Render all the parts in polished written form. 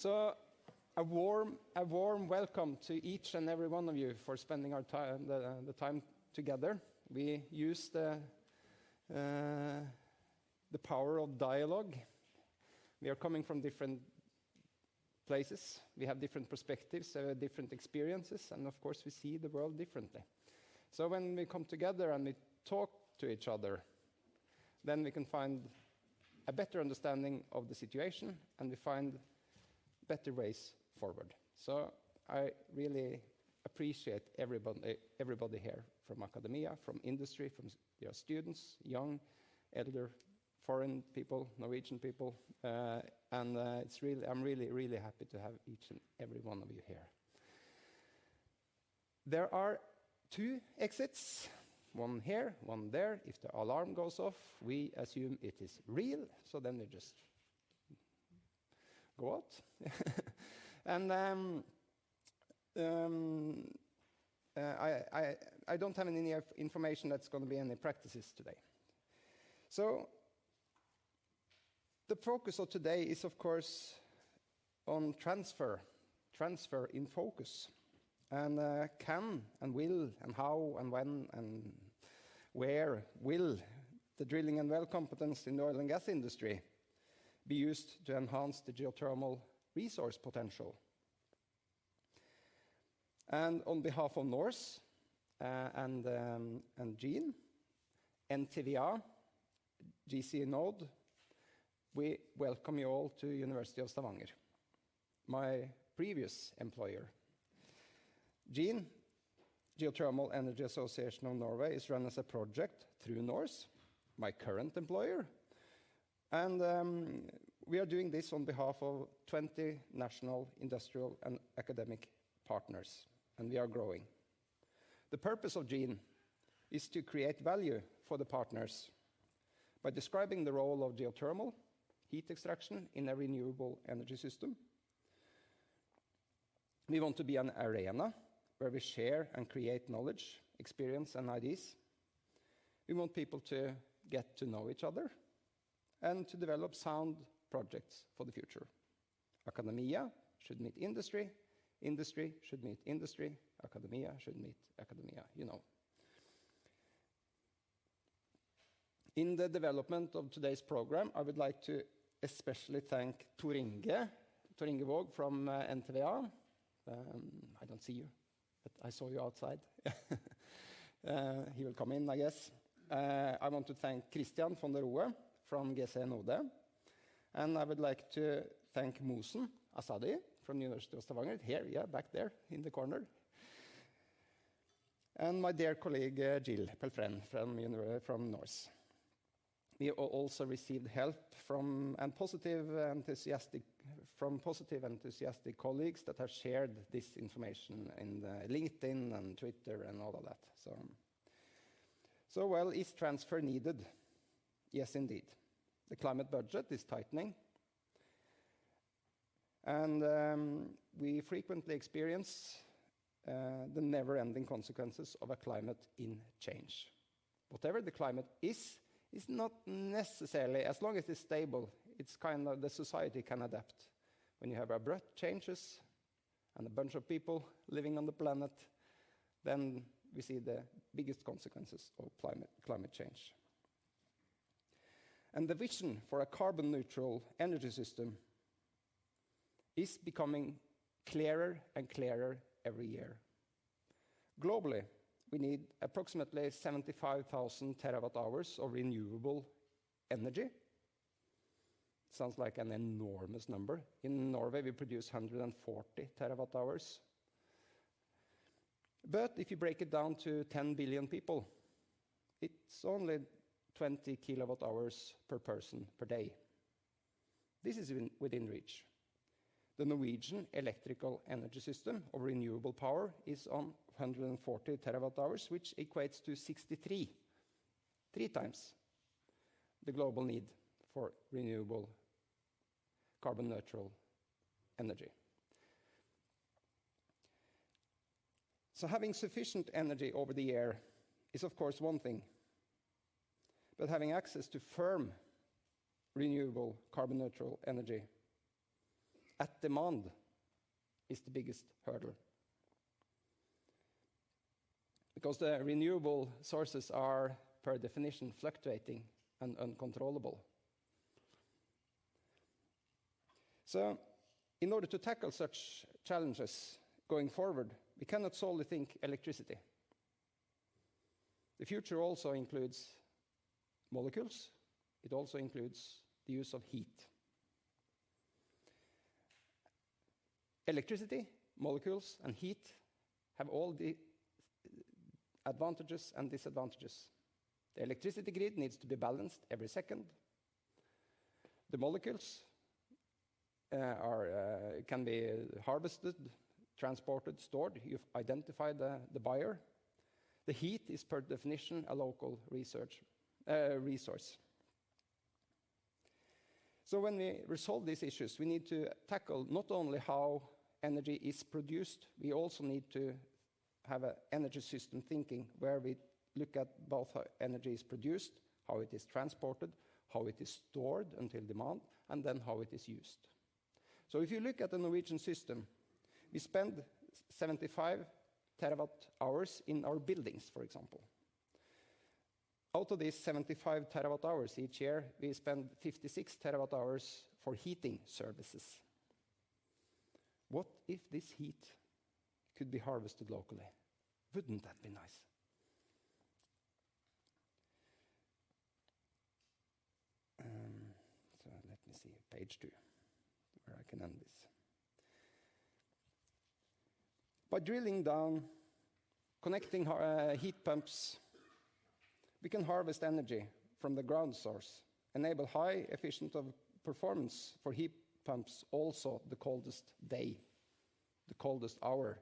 So a warm welcome to each and every one of you for spending our time, the time together. We use the power of dialogue. We are coming from different places. We have different perspectives, different experiences, and of course we see the world differently. So when we come together and we talk to each other, then we can find a better understanding of the situation, and we find better ways forward. So I really appreciate everybody here from academia, from industry, from your students, young, elder, foreign people, Norwegian people, and I'm really happy to have each and every one of you here. There are 2 exits, one here, one there. If the alarm goes off, we assume it is real, so then we just go out. And I don't have any information that's going to be any practices today. So the focus of today is, of course, on transfer in focus. And can and will and how and when and where will the drilling and well competence in the oil and gas industry be used to enhance the geothermal resource potential. And on behalf of NORCE and GEAN, NTVA, GCE Node, we welcome you all to University of Stavanger, my previous employer. GEAN, Geothermal Energy Association of Norway, is run as a project through NORCE, my current employer. And we are doing this on behalf of 20 national, industrial, and academic partners, and we are growing. The purpose of GEAN is to create value for the partners by describing the role of geothermal, heat extraction in a renewable energy system. We want to be an arena where we share and create knowledge, experience, and ideas. We want people to get to know each other and to develop sound projects for the future. Academia should meet industry, industry should meet industry, academia should meet academia, you know. In the development of today's program, I would like to especially thank Tor Inge Våg from NTVA. I don't see you, but I saw you outside. He will come in, I guess. I want to thank Christian von der Rohe from GCE Node. And I would like to thank Mosen Asadi from the University of Stavanger, here, yeah, back there in the corner. And my dear colleague Jill Pelfren from NORCE. We also received help from positive, enthusiastic colleagues that have shared this information in LinkedIn and Twitter and all of that. So well, is transfer needed? Yes, indeed. The climate budget is tightening. And we frequently experience the never-ending consequences of a climate in change. Whatever the climate is not necessarily, as long as it's stable, it's kind of the society can adapt. When you have abrupt changes and a bunch of people living on the planet, then we see the biggest consequences of climate change. And the vision for a carbon-neutral energy system is becoming clearer and clearer every year. Globally, we need approximately 75,000 terawatt-hours of renewable energy. Sounds like an enormous number. In Norway, we produce 140 terawatt-hours. But if you break it down to 10 billion people, it's only 20 kilowatt-hours per person per day. This is within reach. The Norwegian electrical energy system of renewable power is on 140 terawatt-hours, which equates to 63, 3 times the global need for renewable carbon-neutral energy. So having sufficient energy over the air is, of course, one thing. But having access to firm renewable carbon-neutral energy at demand is the biggest hurdle. Because the renewable sources are, per definition, fluctuating and uncontrollable. So, in order to tackle such challenges going forward, we cannot solely think electricity. The future also includes molecules. It also includes the use of heat. Electricity, molecules, and heat have all the advantages and disadvantages. The electricity grid needs to be balanced every second. The molecules can be harvested, transported, stored. You've identified the buyer. The heat is, per definition, a local resource. So when we resolve these issues, we need to tackle not only how energy is produced, we also need to have an energy system thinking where we look at both how energy is produced, how it is transported, how it is stored until demand, and then how it is used. So if you look at the Norwegian system, we spend 75 terawatt hours in our buildings, for example. Out of these 75 terawatt hours each year, we spend 56 terawatt hours for heating services. What if this heat could be harvested locally? Wouldn't that be nice? So let me see, page 2, where I can end this. By drilling down, connecting heat pumps, we can harvest energy from the ground source, enable high efficient of performance for heat pumps also the coldest day, the coldest hour,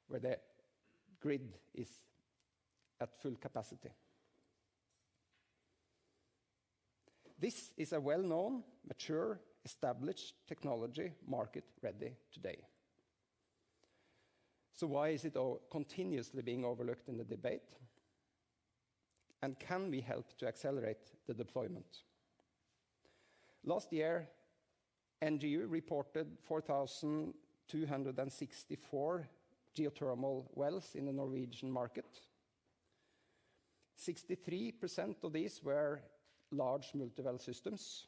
where the grid is at full capacity. This is a well-known, mature, established technology market ready today. So why is it continuously being overlooked in the debate? And can we help to accelerate the deployment? Last year, NGU reported 4,264 geothermal wells in the Norwegian market. 63% of these were large multi-well systems.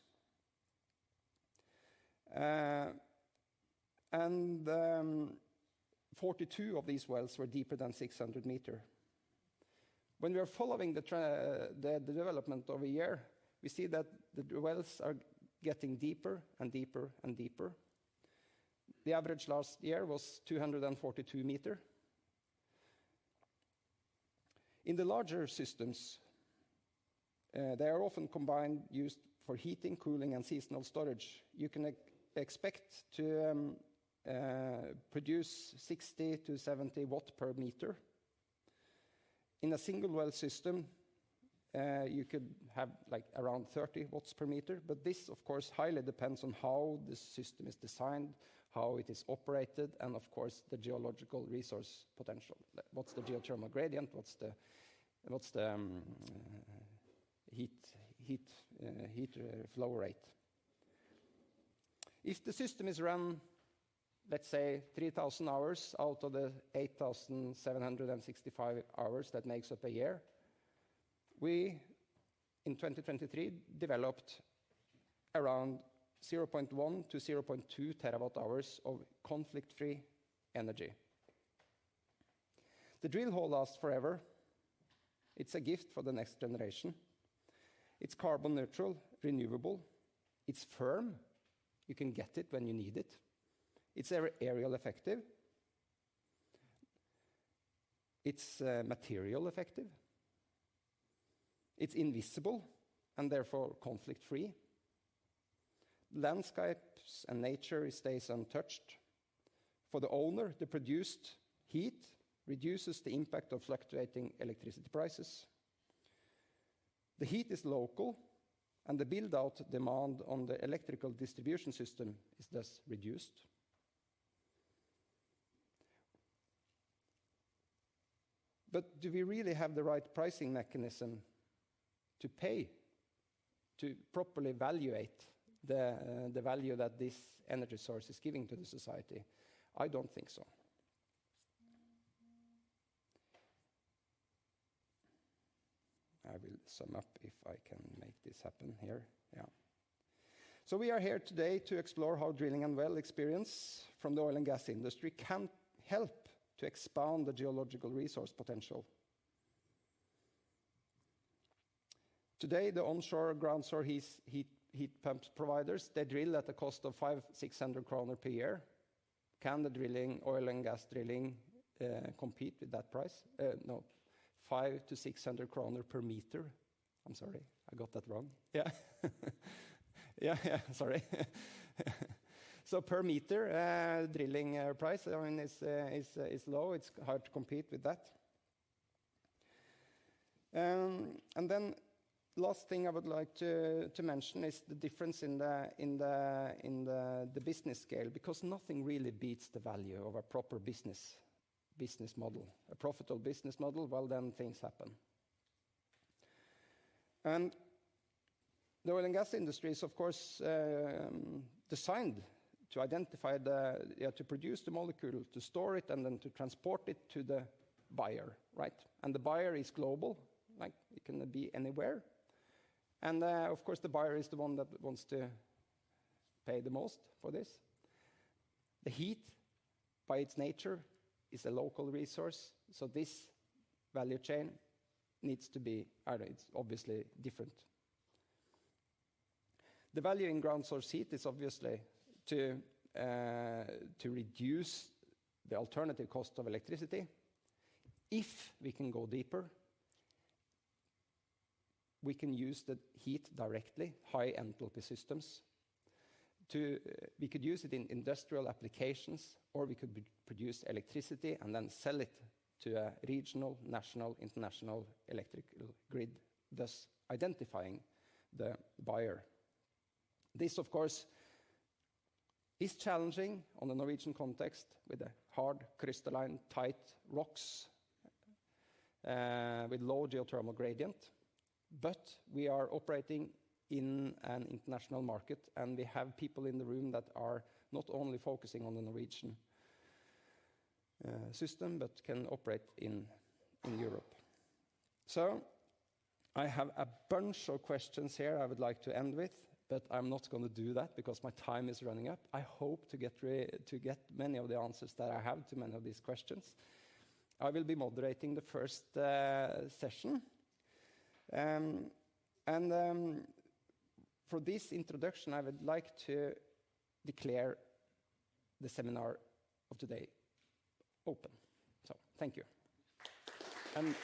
And 42 of these wells were deeper than 600 meters. When we are following the development of a year, we see that the wells are getting deeper and deeper and deeper. The average last year was 242 meters. In the larger systems, they are often combined, used for heating, cooling, and seasonal storage. You can expect to produce 60 to 70 watt per meter. In a single well system, you could have like around 30 watts per meter, but this, of course, highly depends on how the system is designed, how it is operated, and of course, the geological resource potential. What's the geothermal gradient? What's the heat flow rate? If the system is run, let's say, 3,000 hours out of the 8,765 hours that makes up a year, we, in 2023, developed around 0.1 to 0.2 terawatt hours of conflict-free energy. The drill hole lasts forever. It's a gift for the next generation. It's carbon neutral, renewable. It's firm. You can get it when you need it. It's aerial effective. It's material effective. It's invisible and therefore conflict-free. Landscapes and nature stays untouched. For the owner, the produced heat reduces the impact of fluctuating electricity prices. The heat is local, and the build-out demand on the electrical distribution system is thus reduced. But do we really have the right pricing mechanism to pay, to properly evaluate the value that this energy source is giving to the society? I don't think so. I will sum up if I can make this happen here. Yeah. So we are here today to explore how drilling and well experience from the oil and gas industry can help to expand the geological resource potential. Today, the onshore ground-source heat pump providers, they drill at a cost of 500-600 kroner per year. Can the oil and gas drilling compete with that price? No, 500 to 600 kroner per meter. I'm sorry, I got that wrong. Yeah, yeah, sorry. So per meter drilling price, I mean, is low. It's hard to compete with that. And then last thing I would like to mention is the difference in the business scale, because nothing really beats the value of a proper business model, a profitable business model. Well, then things happen. And the oil and gas industry is, of course, designed to identify to produce the molecule, to store it, and then to transport it to the buyer, right? And the buyer is global, like it can be anywhere. And of course, the buyer is the one that wants to pay the most for this. The heat, by its nature, is a local resource. So this value chain needs to be, it's obviously different. The value in ground source heat is obviously to reduce the alternative cost of electricity. If we can go deeper, we can use the heat directly, high enthalpy systems. We could use it in industrial applications, or we could produce electricity and then sell it to a regional, national, international electrical grid, thus identifying the buyer. This, of course, is challenging on the Norwegian context with the hard, crystalline, tight rocks with low geothermal gradient. But we are operating in an international market, and we have people in the room that are not only focusing on the Norwegian system, but can operate in Europe. So I have a bunch of questions here I would like to end with, but I'm not going to do that because my time is running up. I hope to get many of the answers that I have to many of these questions. I will be moderating the first session. For this introduction, I would like to declare the seminar of today open. So, thank you. And